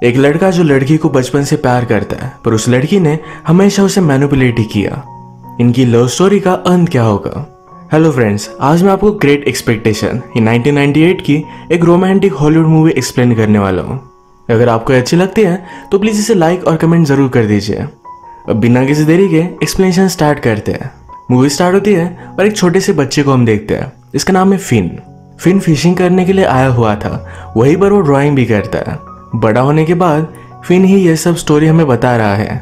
एक लड़का जो लड़की को बचपन से प्यार करता है, पर उस लड़की ने हमेशा उसे मैनिपुलेट ही किया। इनकी लव स्टोरी का अंत क्या होगा? हेलो फ्रेंड्स, आज मैं आपको ग्रेट एक्सपेक्टेशन 1998 की एक रोमांटिक हॉलीवुड मूवी एक्सप्लेन करने वाला हूँ। अगर आपको अच्छी लगती है तो प्लीज इसे लाइक और कमेंट जरूर कर दीजिए। अब बिना किसी देरी के एक्सप्लेनेशन स्टार्ट करते हैं। मूवी स्टार्ट होती है और एक छोटे से बच्चे को हम देखते हैं। इसका नाम है फिन। फिन फिशिंग करने के लिए आया हुआ था, वहीं पर वो ड्राइंग भी करता है। बड़ा होने के बाद फिन ही यह सब स्टोरी हमें बता रहा है।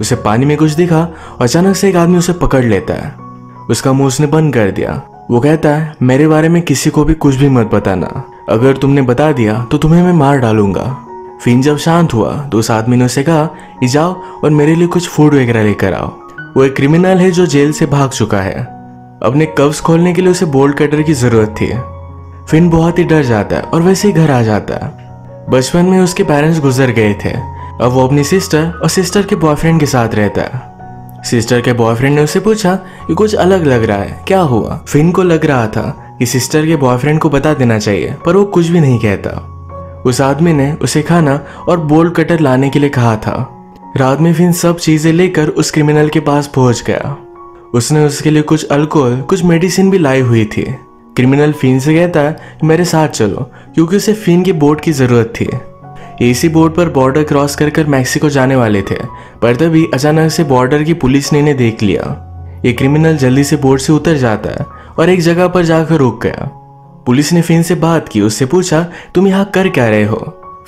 उसे पानी में कुछ दिखा और अचानक से एक आदमी उसे पकड़ लेता है। उसका मुंह उसने बंद कर दिया। वो कहता है, मेरे बारे में किसी को भी कुछ भी मत बताना, अगर तुमने बता दिया तो तुम्हें मैं मार डालूंगा। फिन जब शांत हुआ तो उस आदमी ने उसे कहा कि जाओ और मेरे लिए कुछ फूड वगैरह लेकर आओ। वो एक क्रिमिनल है जो जेल से भाग चुका है। अपने कब्ज खोलने के लिए उसे बोल्ट कटर की जरूरत थी। फिन बहुत ही डर जाता है और वैसे ही घर आ जाता है। बचपन में उसके पेरेंट्स गुजर गए थे। अब वो अपनी सिस्टर और सिस्टर के बॉयफ्रेंड के साथ रहता है। सिस्टर के बॉयफ्रेंड ने उससे पूछा कि कुछ अलग लग रहा है, क्या हुआ? फिन को लग रहा था कि सिस्टर के बॉयफ्रेंड को बता देना चाहिए, पर वो कुछ भी नहीं कहता। उस आदमी ने उसे खाना और बोल्ट कटर लाने के लिए कहा था। रात में फिन सब चीजें लेकर उस क्रिमिनल के पास पहुंच गया। उसने उसके लिए कुछ अल्कोहल, कुछ मेडिसिन भी लाई हुई थी। क्रिमिनल फिन से कहता है कि मेरे साथ चलो, क्योंकि उसे फिन की बोट की जरूरत थी। इसी बोट पर बॉर्डर क्रॉस कर मैक्सिको जाने वाले थे, पर तभी अचानक से बॉर्डर की पुलिस ने इन्हें देख लिया। ये क्रिमिनल जल्दी से बोट से उतर जाता है और एक जगह पर जाकर रुक गया। पुलिस ने फिन से बात की, उससे पूछा तुम यहाँ कर क्या रहे हो?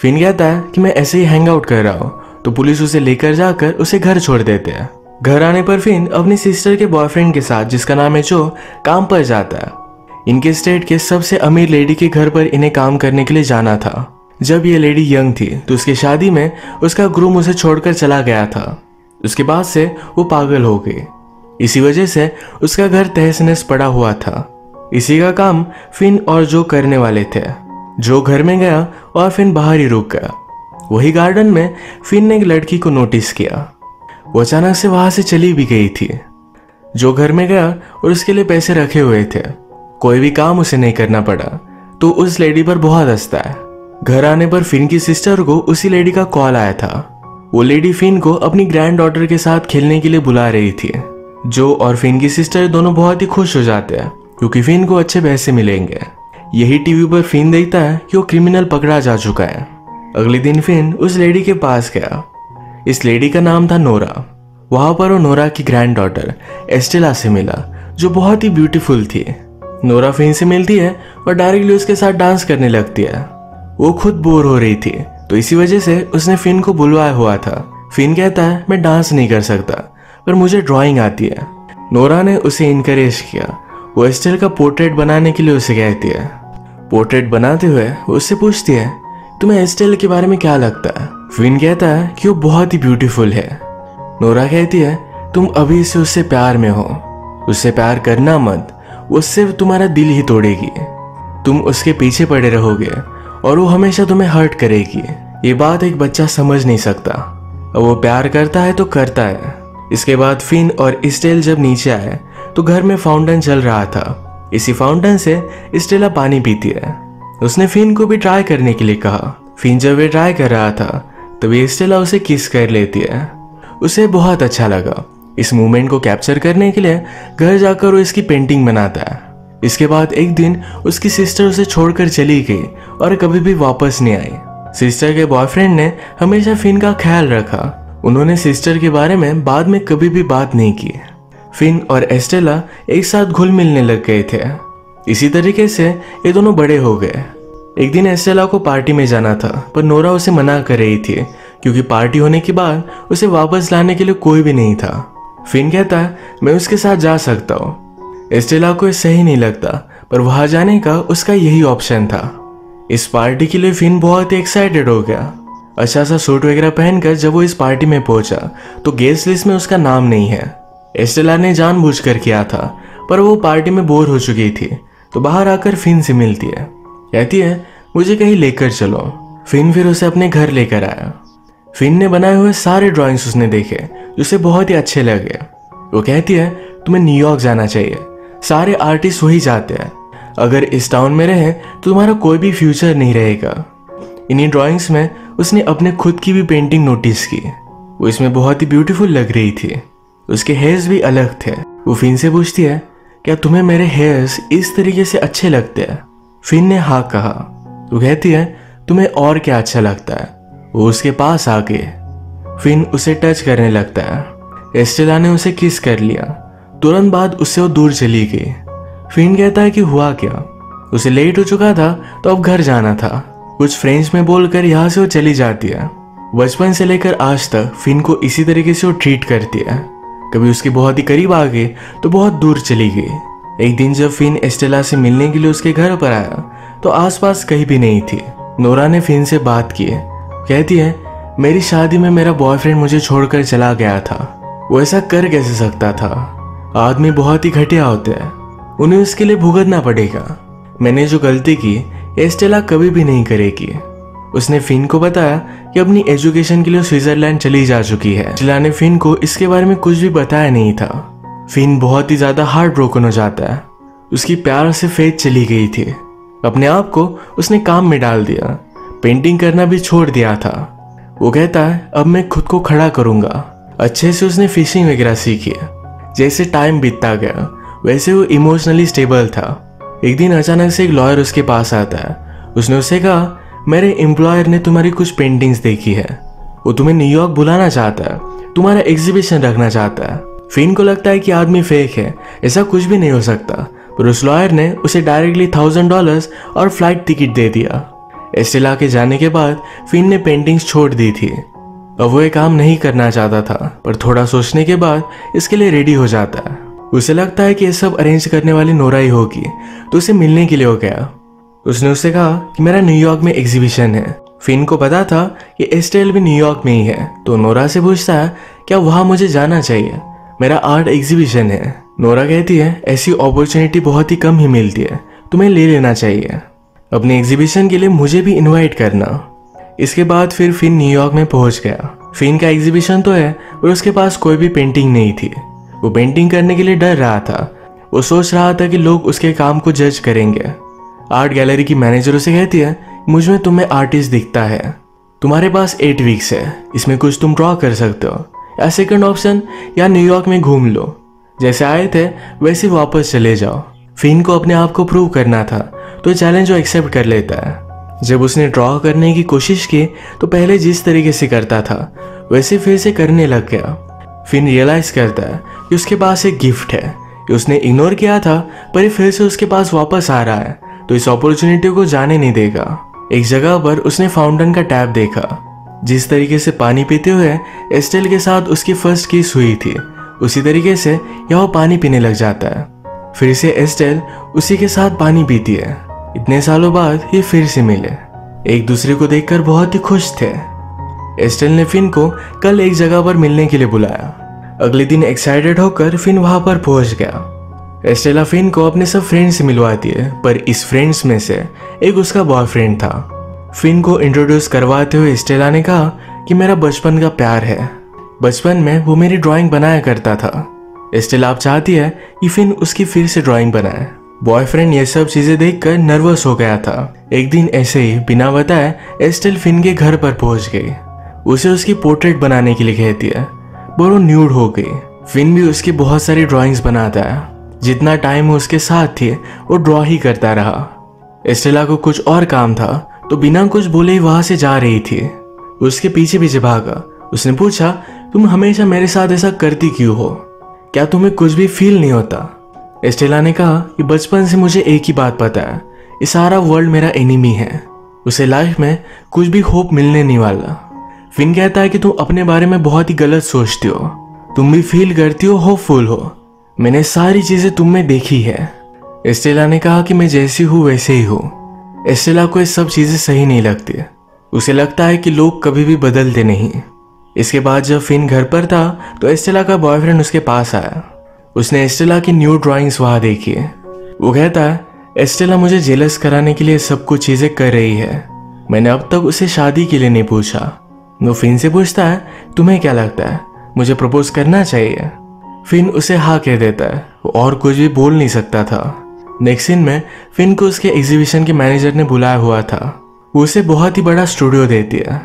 फिन कहता है कि मैं ऐसे ही हैंग आउट कर रहा हूँ। तो पुलिस उसे लेकर जाकर उसे घर छोड़ देते हैं। घर आने पर फिन अपनी सिस्टर के बॉयफ्रेंड के साथ, जिसका नाम है जो, काम पर जाता है। इनके स्टेट के सबसे अमीर लेडी के घर पर इन्हें काम करने के लिए जाना था। जब ये लेडी यंग थी तो उसकी शादी में उसका ग्रूम उसे छोड़कर चला गया था। उसके बाद से वो पागल हो गई। इसी वजह से उसका घर तहस नहस पड़ा हुआ था। इसी का काम फिन और जो करने वाले थे। जो घर में गया और फिन बाहर ही रुक गया। वही गार्डन में फिन ने एक लड़की को नोटिस किया। वो अचानक से वहां से चली भी गई थी। जो घर में गया और उसके लिए पैसे रखे हुए थे, कोई भी काम उसे नहीं करना पड़ा, तो उस लेडी पर बहुत हंसता है। घर आने पर फिन की सिस्टर को उसी लेडी का कॉल आया था। वो लेडी फिन को अपनी ग्रैंड डॉटर के साथ खेलने के लिए बुला रही थी। जो और फिन की सिस्टर दोनों बहुत ही खुश हो जाते हैं, क्योंकि फिन को अच्छे पैसे मिलेंगे। यही टीवी पर फिन देखता है कि वो क्रिमिनल पकड़ा जा चुका है। अगले दिन फिन उस लेडी के पास गया। इस लेडी का नाम था नोरा। वहां पर वो नोरा की ग्रैंड डॉटर एस्टेला से मिला, जो बहुत ही ब्यूटीफुल थी। नोरा फिन से मिलती है और डायरेक्टली उसके साथ डांस करने लगती है। वो खुद बोर हो रही थी, तो इसी वजह से उसने फिन को बुलवाया हुआ था। फिन कहता है मैं डांस नहीं कर सकता, पर मुझे ड्राइंग आती है। नोरा ने उसे इनकरेज किया। वो एस्टेल का पोर्ट्रेट बनाने के लिए उसे कहती है। पोर्ट्रेट बनाते हुए वो उससे पूछती है तुम्हें एस्टेल के बारे में क्या लगता है? फिन कहता है कि वो बहुत ही ब्यूटीफुल है। नोरा कहती है तुम अभी से उससे प्यार में हो, उससे प्यार करना मत, वो सिर्फ तुम्हारा दिल ही तोड़ेगी। तुम उसके पीछे पड़े रहोगे और वो हमेशा तुम्हें हर्ट करेगी। ये बात एक बच्चा समझ नहीं सकता। वो प्यार करता है तो करता है। इसके बाद फिन और स्टेल जब नीचे आए तो घर में फाउंटेन चल रहा था। इसी फाउंटेन से स्टेला पानी पीती है। उसने फिन को भी ट्राई करने के लिए कहा। फिन जब वे ट्राई कर रहा था तभी स्टेला उसे किस कर लेती है। उसे बहुत अच्छा लगा। इस मूवमेंट को कैप्चर करने के लिए घर जाकर वो इसकी पेंटिंग बनाता है। इसके बाद एक दिन उसकी सिस्टर उसे छोड़कर चली गई और कभी भी वापस नहीं आई। सिस्टर के बॉयफ्रेंड ने हमेशा फिन का ख्याल रखा। उन्होंने सिस्टर के बारे में बाद में कभी भी बात नहीं की। फिन और एस्टेला एक साथ घुल मिलने लग गए थे। इसी तरीके से ये दोनों बड़े हो गए। एक दिन एस्टेला को पार्टी में जाना था, पर नोरा उसे मना कर रही थी, क्योंकि पार्टी होने के बाद उसे वापस लाने के लिए कोई भी नहीं था। फिन कहता है मैं उसके साथ जा सकता हूँ। एस्टेला को सही नहीं लगता, पर वहां जाने का उसका यही ऑप्शन था। इस पार्टी के लिए फिन बहुत ही एक्साइटेड हो गया। अच्छा सा सूट वगैरह पहनकर जब वो इस पार्टी में पहुंचा तो गेस्ट लिस्ट में उसका नाम नहीं है। एस्टेला ने जानबूझकर किया था, पर वो पार्टी में बोर हो चुकी थी, तो बाहर आकर फिन से मिलती है। कहती है मुझे कहीं लेकर चलो। फिन फिर उसे अपने घर लेकर आया। फिन ने बनाए हुए सारे ड्राइंग्स उसने देखे, जो उसे बहुत ही अच्छे लगे। वो कहती है तुम्हें न्यूयॉर्क जाना चाहिए, सारे आर्टिस्ट वही जाते हैं। अगर इस टाउन में रहे तो तुम्हारा कोई भी फ्यूचर नहीं रहेगा। इन्हीं ड्राइंग्स में उसने अपने खुद की भी पेंटिंग नोटिस की। वो इसमें बहुत ही ब्यूटीफुल लग रही थी। उसके हेयर्स भी अलग थे। वो फिन से पूछती है, क्या तुम्हें मेरे हेयर्स इस तरीके से अच्छे लगते हैं? फिन ने हाँ कहा। वो कहती है, तुम्हें और क्या अच्छा लगता है? वो उसके पास आ गए। फिन उसे टच करने लगता है। एस्टेला ने उसे किस कर लिया। तुरंत बाद उससे वो दूर चली गई। फिन कहता है कि हुआ क्या? उसे लेट हो चुका था तो अब घर जाना था। कुछ फ्रेंच में बोलकर यहाँ से वो चली जाती है। बचपन से लेकर आज तक फिन को इसी तरीके से वो ट्रीट करती है। कभी उसके बहुत ही करीब आ गई तो बहुत दूर चली गई। एक दिन जब फिन एस्टेला से मिलने के लिए उसके घर पर आया तो आसपास कहीं भी नहीं थी। नोरा ने फिन से बात की। कहती है, मेरी शादी में मेरा बॉयफ्रेंड मुझे छोड़कर चला गया था। वो ऐसा कर कैसे सकता था? आदमी बहुत ही घटिया होते हैं, उन्हें उसके लिए भुगतना पड़ेगा। मैंने जो गलती की एस्टेला कभी भी नहीं करेगी। उसने फिन को बताया कि अपनी एजुकेशन के लिए स्विट्जरलैंड चली जा चुकी है। एस्टेला ने फिन को इसके बारे में कुछ भी बताया नहीं था। फिन बहुत ही ज्यादा हार्ट ब्रोकन हो जाता है। उसकी प्यार से फेथ चली गई थी। अपने आप को उसने काम में डाल दिया। पेंटिंग करना भी छोड़ दिया था। वो कहता है, अब मैं खुद को खड़ा करूंगा। अच्छे से उसने फिशिंग वगैरह सीखी। जैसे टाइम बीतता गया वैसे वो इमोशनली स्टेबल था। एक दिन अचानक से एक लॉयर उसके पास आता है। उसने उससे कहा, मेरे एम्प्लॉयर ने तुम्हारी कुछ पेंटिंग्स देखी है। वो तुम्हें न्यूयॉर्क बुलाना चाहता है, तुम्हारा एग्जीबिशन रखना चाहता है। फिन को लगता है कि आदमी फेक है, ऐसा कुछ भी नहीं हो सकता। पर उस लॉयर ने उसे डायरेक्टली $1000 और फ्लाइट टिकट दे दिया। एस्टेला के जाने के बाद फिन ने पेंटिंग्स छोड़ दी थी। अब वो ये काम नहीं करना चाहता था, पर थोड़ा सोचने के बाद इसके लिए रेडी हो जाता है। उसे लगता है कि ये सब अरेंज करने वाली नोरा ही होगी, तो उसे मिलने के लिए हो गया। उसने उससे कहा कि मेरा न्यूयॉर्क में एग्जीबिशन है। फिन को पता था कि एस्टेल भी न्यूयॉर्क में ही है, तो नोरा से पूछता है, क्या वहां मुझे जाना चाहिए? मेरा आर्ट एग्जीबिशन है। नोरा कहती है, ऐसी अपॉर्चुनिटी बहुत ही कम ही मिलती है, तुम्हें ले लेना चाहिए। अपने एग्जीबिशन के लिए मुझे भी इनवाइट करना। इसके बाद फिर फिन न्यूयॉर्क में पहुंच गया। फिन का एग्जीबिशन तो है, पर उसके पास कोई भी पेंटिंग नहीं थी। वो पेंटिंग करने के लिए डर रहा था। वो सोच रहा था कि लोग उसके काम को जज करेंगे। आर्ट गैलरी की मैनेजर उसे कहती है, मुझ में तुम्हें आर्टिस्ट दिखता है, तुम्हारे पास 8 वीक्स है, इसमें कुछ तुम ड्रॉ कर सकते हो, या सेकंड ऑप्शन या न्यूयॉर्क में घूम लो, जैसे आए थे वैसे वापस चले जाओ। फिन को अपने आप को प्रूव करना था, तो चैलेंज वो एक्सेप्ट कर लेता है। जब उसने ड्रॉ करने की कोशिश की तो पहले जिस तरीके से करता था वैसे फिर से करने लग गया। फिन रियलाइज करता है कि उसके पास एक गिफ्ट है कि उसने इग्नोर किया था, पर फिर से उसके पास वापस आ रहा है, तो इस अपॉर्चुनिटी को जाने नहीं देगा। एक जगह पर उसने फाउंटेन का टैप देखा। जिस तरीके से पानी पीते हुए एस्टेल के साथ उसकी फर्स्ट किस हुई थी, उसी तरीके से यह पानी पीने लग जाता है। फिर से एस्टेल उसी के साथ पानी पीती है। इतने सालों बाद ये फिर से मिले। एक दूसरे को देखकर बहुत ही खुश थे। एस्टेल ने फिन को कल एक जगह पर मिलने के लिए बुलाया। अगले दिन एक्साइटेड होकर फिन वहां पर पहुंच गया। एस्टेला फिन को अपने सब फ्रेंड्स से मिलवाती है, पर इस फ्रेंड्स में से एक उसका बॉयफ्रेंड था। फिन को इंट्रोड्यूस करवाते हुए एस्टेला ने कहा कि मेरा बचपन का प्यार है, बचपन में वो मेरी ड्राइंग बनाया करता था। एस्टेला अब चाहती है कि फिन उसकी फिर से ड्राइंग बनाए। बॉयफ्रेंड ये सब चीजें देखकर नर्वस हो गया था। एक दिन ऐसे ही बिना बताए एस्टेल फिन के घर पर पहुंच गई। उसे उसकी पोर्ट्रेट बनाने के लिए कहती है, पर वो न्यूड हो गई। फिन भी उसकी बहुत सारी ड्राइंग्स बनाता है। जितना टाइम वो उसके साथ थी वो ड्रॉ ही करता रहा। एस्टेला को कुछ और काम था, तो बिना कुछ बोले ही वहां से जा रही थी। उसके पीछे पीछे भागा। उसने पूछा, तुम हमेशा मेरे साथ ऐसा करती क्यों हो? क्या तुम्हें कुछ भी फील नहीं होता? एस्टेला ने कहा कि बचपन से मुझे एक ही बात पता है, ये सारा वर्ल्ड मेरा एनिमी है, उसे लाइफ में कुछ भी होप मिलने नहीं वाला। फिन कहता है कि तुम अपने बारे में बहुत ही गलत सोचती हो, तुम भी फील करती हो होपफुल हो, मैंने सारी चीजें तुम में देखी है। एस्टेला ने कहा कि मैं जैसी हूँ वैसे ही हूँ। एस्टेला को ये सब चीजें सही नहीं लगती। उसे लगता है कि लोग कभी भी बदलते नहीं। इसके बाद जब फिन घर पर था तो एस्टेला का बॉयफ्रेंड उसके पास आया। उसने एस्टेला की न्यू ड्राइंग्स वहां देखी। वो कहता है, एस्टेला मुझे जेलस कराने के लिए सब कुछ चीजें कर रही है, मैंने अब तक उसे शादी के लिए नहीं पूछा। वो फिन से पूछता है, तुम्हें क्या लगता है, मुझे प्रपोज करना चाहिए? फिन उसे हाँ कह देता है। वो और कुछ भी बोल नहीं सकता था। नेक्स्ट सीन में फिन को उसके एग्जीबिशन के मैनेजर ने बुलाया हुआ था। वो उसे बहुत ही बड़ा स्टूडियो देती है।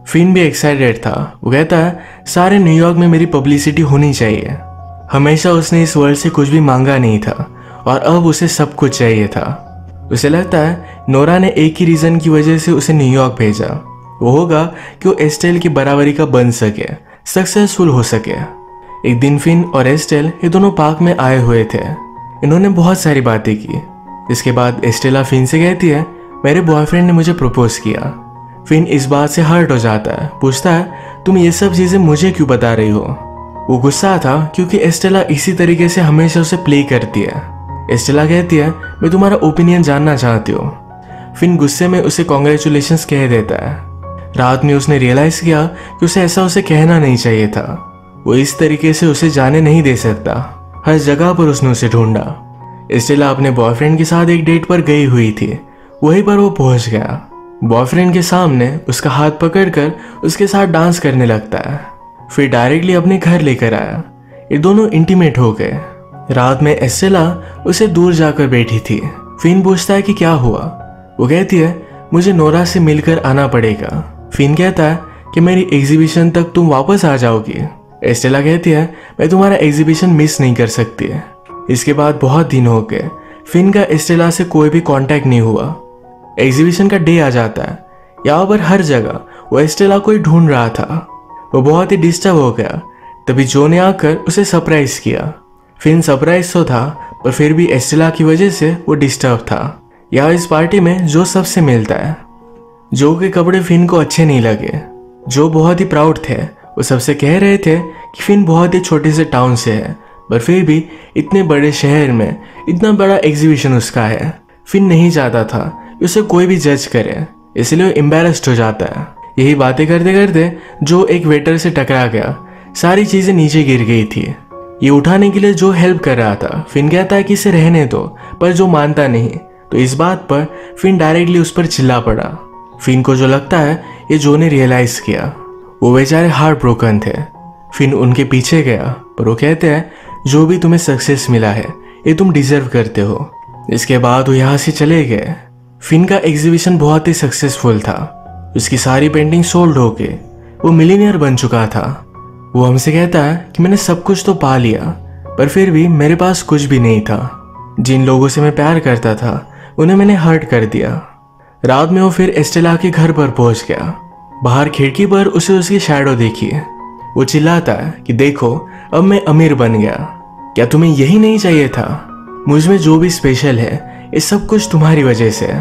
फिन भी एक्साइटेड था। वो कहता है सारे न्यूयॉर्क में मेरी पब्लिसिटी होनी चाहिए। हमेशा उसने इस वर्ल्ड से कुछ भी मांगा नहीं था और अब उसे सब कुछ चाहिए था। उसे लगता है नोरा ने एक ही रीजन की वजह से उसे न्यूयॉर्क भेजा, वो होगा कि वो एस्टेल की बराबरी का बन सके, सक्सेसफुल हो सके। एक दिन फिन और एस्टेल ये दोनों पार्क में आए हुए थे। इन्होंने बहुत सारी बातें की। इसके बाद एस्टेला फिन से कहती है मेरे बॉयफ्रेंड ने मुझे प्रपोज किया। फिन इस बात से हर्ट हो जाता है, पूछता है तुम ये सब चीजें मुझे क्यों बता रही हो। वो गुस्सा था क्योंकि एस्टेला इसी तरीके से हमेशा उसे प्ले करती है। एस्टेला कहती है मैं तुम्हारा ओपिनियन जानना चाहती हूँ। फिन गुस्से में उसे कॉन्ग्रेचुलेशंस कह देता है। रात में उसने रियलाइज किया कि उसे ऐसा उसे कहना नहीं चाहिए था। वो इस तरीके से उसे जाने नहीं दे सकता। हर जगह पर उसने उसे ढूंढा। एस्टेला अपने बॉयफ्रेंड के साथ एक डेट पर गई हुई थी। वहीं पर वो पहुंच गया। बॉयफ्रेंड के सामने उसका हाथ पकड़कर उसके साथ डांस करने लगता है। फिर डायरेक्टली अपने घर लेकर आया। ये दोनों इंटीमेट हो गए। रात में एस्टेला उसे दूर जाकर बैठी थी। फिन पूछता है कि क्या हुआ। वो कहती है मुझे नोरा से मिलकर आना पड़ेगा। फिन कहता है कि मेरी एग्जीबिशन तक तुम वापस आ जाओगी। एस्टेला कहती है मैं तुम्हारा एग्जीबिशन मिस नहीं कर सकती। इसके बाद बहुत दिन हो गए। फिन का एस्टेला से कोई भी कांटेक्ट नहीं हुआ। एग्जीबिशन का डे आ जाता है। यहाँ पर हर जगह वो एस्टेला को ही ढूंढ रहा था। वो बहुत ही डिस्टर्ब हो गया। तभी जो ने आकर उसे सरप्राइज किया। फिन सरप्राइज तो था पर फिर भी एस्टेला की वजह से वो डिस्टर्ब था। यहाँ इस पार्टी में जो सबसे मिलता है। जो के कपड़े फिन को अच्छे नहीं लगे। जो बहुत ही प्राउड थे। वो सबसे कह रहे थे कि फिन बहुत ही छोटे से टाउन से है पर फिर भी इतने बड़े शहर में इतना बड़ा एग्जीबिशन उसका है। फिन नहीं चाहता था कि उसे कोई भी जज करे, इसलिए वो एम्बैरेस्ड हो जाता है। यही बातें करते करते जो एक वेटर से टकरा गया। सारी चीजें नीचे गिर गई थी। ये उठाने के लिए जो हेल्प कर रहा था। फिन कहता है कि इसे रहने दो पर जो मानता नहीं। तो इस बात पर फिन डायरेक्टली उस पर चिल्ला पड़ा। फिन को जो लगता है ये जो ने रियलाइज किया। वो बेचारे हार्ट ब्रोकन थे। फिन उनके पीछे गया पर वो कहते हैं जो भी तुम्हें सक्सेस मिला है ये तुम डिजर्व करते हो। इसके बाद वो यहाँ से चले गए। फिन का एग्जीबिशन बहुत ही सक्सेसफुल था। उसकी सारी पेंटिंग सोल्ड हो गई। वो मिलीनियर बन चुका था। वो हमसे कहता है कि मैंने सब कुछ तो पा लिया पर फिर भी मेरे पास कुछ भी नहीं था। जिन लोगों से मैं प्यार करता था उन्हें मैंने हर्ट कर दिया। रात में वो फिर एस्टेला के घर पर पहुंच गया। बाहर खिड़की पर उसे उसकी शैडो देखी। वो चिल्लाता है कि देखो अब मैं अमीर बन गया। क्या तुम्हें यही नहीं चाहिए था? मुझ में जो भी स्पेशल है ये सब कुछ तुम्हारी वजह से है।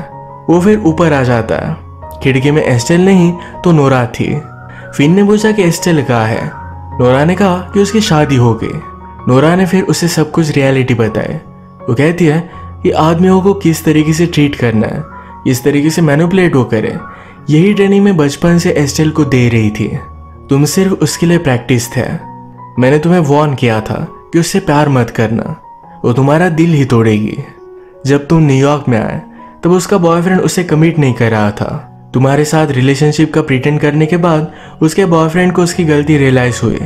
वो फिर ऊपर आ जाता है। खिड़की में एस्टेल नहीं तो नोरा थी। फिन ने पूछा कि एस्टेल कहाँ है। नोरा ने कहा कि उसकी शादी हो गई। नोरा ने फिर उसे सब कुछ रियलिटी बताई। वो कहती है कि आदमियों को किस तरीके से ट्रीट करना है, किस तरीके से मैनिपुलेट वो करे, यही ट्रेनिंग में बचपन से एस्टेल को दे रही थी। तुम सिर्फ उसके लिए प्रैक्टिस थे। मैंने तुम्हें वार्न किया था कि उससे प्यार मत करना, वो तुम्हारा दिल ही तोड़ेगी। जब तुम न्यूयॉर्क में आए तब उसका बॉयफ्रेंड उसे कमिट नहीं कर रहा था। तुम्हारे साथ रिलेशनशिप का प्रिटेंड करने के बाद उसके बॉयफ्रेंड को उसकी गलती रियलाइज हुई।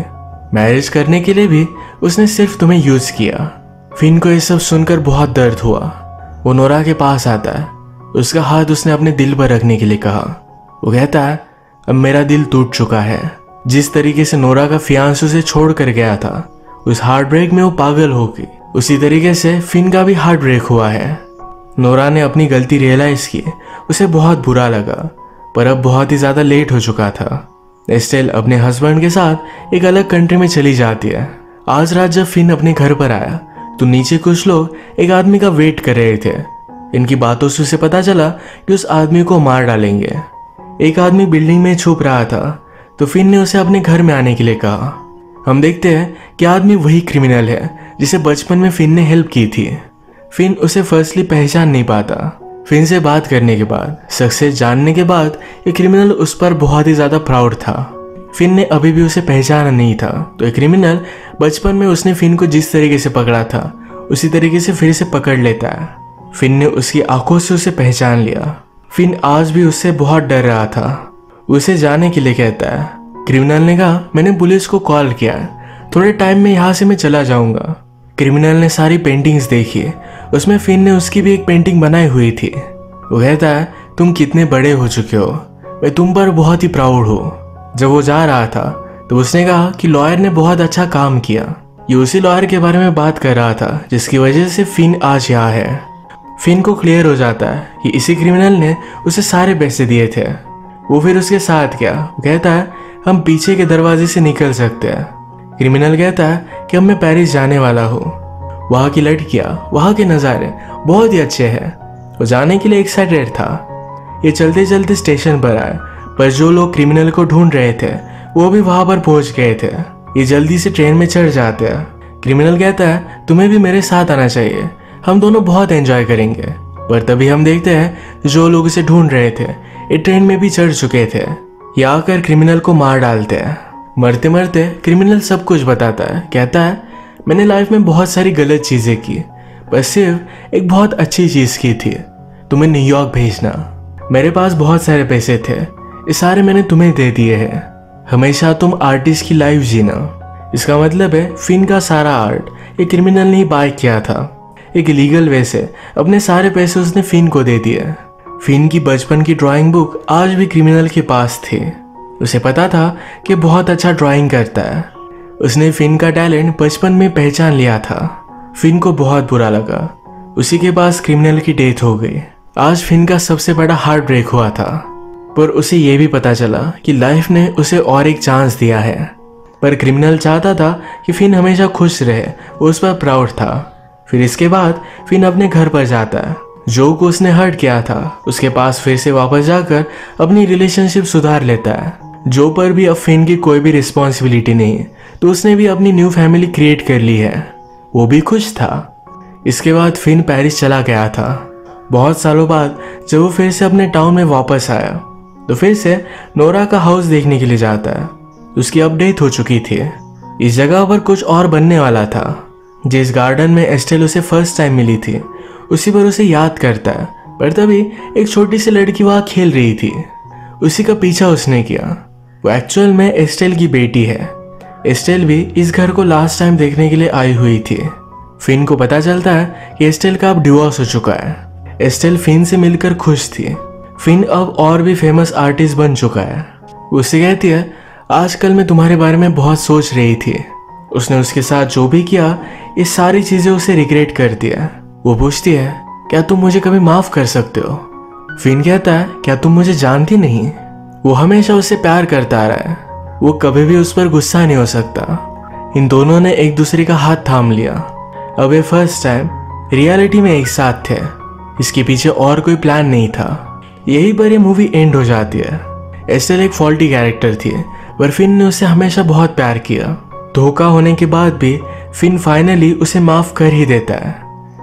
मैरिज करने के लिए भी उसने सिर्फ तुम्हें यूज किया। फिन को ये सब सुनकर बहुत दर्द हुआ। वो नोरा के पास आता है। उसका हाथ उसने अपने दिल पर रखने के लिए कहा। वो कहता है अब मेरा दिल टूट चुका है। जिस तरीके से नोरा का फियांस उसे छोड़ कर गया था उस हार्ट ब्रेक में वो पागल हो गई। उसी तरीके से फिन का भी हार्ट ब्रेक हुआ है। नोरा ने अपनी गलती रियलाइज की। उसे बहुत बुरा लगा पर अब बहुत ही ज्यादा लेट हो चुका था। एस्टेल अपने हस्बैंड के साथ एक अलग कंट्री में चली जाती है। आज रात जब फिन अपने घर पर आया तो नीचे कुछ लोग एक आदमी का वेट कर रहे थे। इनकी बातों से उसे पता चला कि उस आदमी को मार डालेंगे। एक आदमी बिल्डिंग में छुप रहा था तो फिन ने उसे अपने घर में आने के लिए कहा। हम देखते हैं कि आदमी वही क्रिमिनल है जिसे बचपन में फिन ने हेल्प की थी। फिन उसे फर्स्टली पहचान नहीं पाता। फिन से बात करने के बाद, सक्सेस जानने के बाद ये क्रिमिनल उस पर बहुत ही ज्यादा प्राउड था। फिन ने अभी भी उसे पहचाना नहीं था तो ये क्रिमिनल बचपन में उसने फिन को जिस तरीके से पकड़ा था उसी तरीके से फिर से पकड़ लेता है। फिन ने उसकी आंखों से उसे पहचान लिया। फिन आज भी उससे बहुत डर रहा था। उसे जाने के लिए कहता है। क्रिमिनल ने कहा मैंने पुलिस को कॉल किया, थोड़े टाइम में यहाँ से मैं चला जाऊंगा। क्रिमिनल ने सारी पेंटिंग्स देखी। उसमें फिन ने उसकी भी एक पेंटिंग बनाई हुई थी। वो कहता है तुम कितने बड़े हो चुके हो, मैं तुम पर बहुत ही प्राउड हूँ। जब वो जा रहा था तो उसने कहा कि लॉयर ने बहुत अच्छा काम किया। ये उसी लॉयर के बारे में बात कर रहा था जिसकी वजह से फिन आज यहाँ है। फिन को क्लियर हो जाता है कि इसी क्रिमिनल ने उसे सारे पैसे दिए थे। वो फिर उसके साथ गया। वो कहता है हम पीछे के दरवाजे से निकल सकते हैं। क्रिमिनल कहता है कि अब मैं पेरिस जाने वाला हूँ। वहाँ की लड़कियाँ, वहाँ के नज़ारे बहुत ही अच्छे हैं। वो जाने के लिए एक्साइटेड था। ये चलते चलते स्टेशन पर आए, पर जो लोग क्रिमिनल को ढूंढ रहे थे वो भी वहाँ पर पहुँच गए थे। ये जल्दी से ट्रेन में चढ़ जाते हैं। क्रिमिनल कहता है तुम्हें भी मेरे साथ आना चाहिए, हम दोनों बहुत एंजॉय करेंगे। पर तभी हम देखते हैं जो लोग इसे ढूंढ रहे थे ये ट्रेन में भी चढ़ चुके थे। ये आकर क्रिमिनल को मार डालते हैं। मरते मरते क्रिमिनल सब कुछ बताता है। कहता है मैंने लाइफ में बहुत सारी गलत चीज़ें की, पर सिर्फ एक बहुत अच्छी चीज़ की थी, तुम्हें न्यूयॉर्क भेजना। मेरे पास बहुत सारे पैसे थे, ये सारे मैंने तुम्हें दे दिए हैं। हमेशा तुम आर्टिस्ट की लाइफ जीना। इसका मतलब है फिन का सारा आर्ट ये क्रिमिनल ने बाय किया था। एक लीगल वे से अपने सारे पैसे उसने फिन को दे दिए। फिन की बचपन की ड्राइंग बुक आज भी क्रिमिनल के पास थी। उसे पता था कि बहुत अच्छा ड्राइंग करता है। उसने फिन का टैलेंट बचपन में पहचान लिया था। फिन को बहुत बुरा लगा। उसी के पास क्रिमिनल की डेथ हो गई। आज फिन का सबसे बड़ा हार्ट ब्रेक हुआ था, पर उसे यह भी पता चला कि लाइफ ने उसे और एक चांस दिया है। पर क्रिमिनल चाहता था कि फिन हमेशा खुश रहे, वो उस पर प्राउड था। फिर इसके बाद फिन अपने घर पर जाता है। जो को उसने हर्ट किया था उसके पास फिर से वापस जाकर अपनी रिलेशनशिप सुधार लेता है। जो पर भी अब फिन की कोई भी रिस्पॉन्सिबिलिटी नहीं, तो उसने भी अपनी न्यू फैमिली क्रिएट कर ली है। वो भी खुश था। इसके बाद फिन पेरिस चला गया था। बहुत सालों बाद जब वो फिर से अपने टाउन में वापस आया तो फिर से नोरा का हाउस देखने के लिए जाता है। उसकी अपडेट हो चुकी थी। इस जगह पर कुछ और बनने वाला था। जिस गार्डन में एस्टेल उसे फर्स्ट टाइम मिली थी उसी पर उसे याद करता है। पर तभी एक छोटी सी लड़की वहाँ खेल रही थी। उसी का पीछा उसने किया। वो एक्चुअल में एस्टेल की बेटी है। एस्टेल भी इस घर को लास्ट टाइम देखने के लिए आई हुई थी। फिन को पता चलता है कि एस्टेल का अब डिवोर्स हो चुका है। एस्टेल फिन से मिलकर खुश थी। फिन अब और भी फेमस आर्टिस्ट बन चुका है। उससे कहती है आजकल मैं तुम्हारे बारे में बहुत सोच रही थी। उसने उसके साथ जो भी किया ये सारी चीजें उसे रिग्रेट कर दिया। वो पूछती है क्या तुम मुझे कभी माफ कर सकते हो। फिन कहता है क्या तुम मुझे जानती नहीं। वो हमेशा उससे प्यार करता आ रहा है। वो कभी भी उस पर गुस्सा नहीं हो सकता। इन दोनों ने एक दूसरे का हाथ थाम लिया। अब ये फर्स्ट टाइम रियलिटी में एक साथ थे। इसके पीछे और कोई प्लान नहीं था। यही पर ये मूवी एंड हो जाती है। एस्टेल एक फॉल्टी कैरेक्टर थी, पर फिन ने उसे हमेशा बहुत प्यार किया। धोखा होने के बाद भी फिन फाइनली उसे माफ कर ही देता है।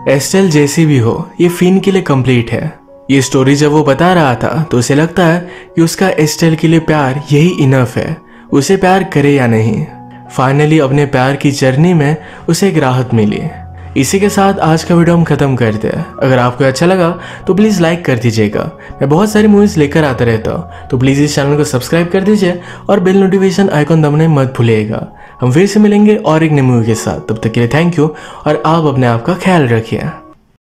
एस्टेल जैसी भी हो ये फिन के लिए कंप्लीट है। ये स्टोरी जब वो बता रहा था तो उसे लगता है कि उसका एस्टेल के लिए प्यार यही इनफ है, उसे प्यार करे या नहीं। फाइनली अपने प्यार की जर्नी में उसे एक राहत मिली। इसी के साथ आज का वीडियो हम खत्म करते हैं। अगर आपको अच्छा लगा तो प्लीज़ लाइक कर दीजिएगा। मैं बहुत सारी मूवीज़ लेकर आता रहता हूँ, तो प्लीज़ इस चैनल को सब्सक्राइब कर दीजिए और बेल नोटिफिकेशन आइकॉन दबाना मत भूलिएगा। हम फिर से मिलेंगे और एक नई मूवी के साथ। तब तक के लिए थैंक यू और आप अपने आप का ख्याल रखिए।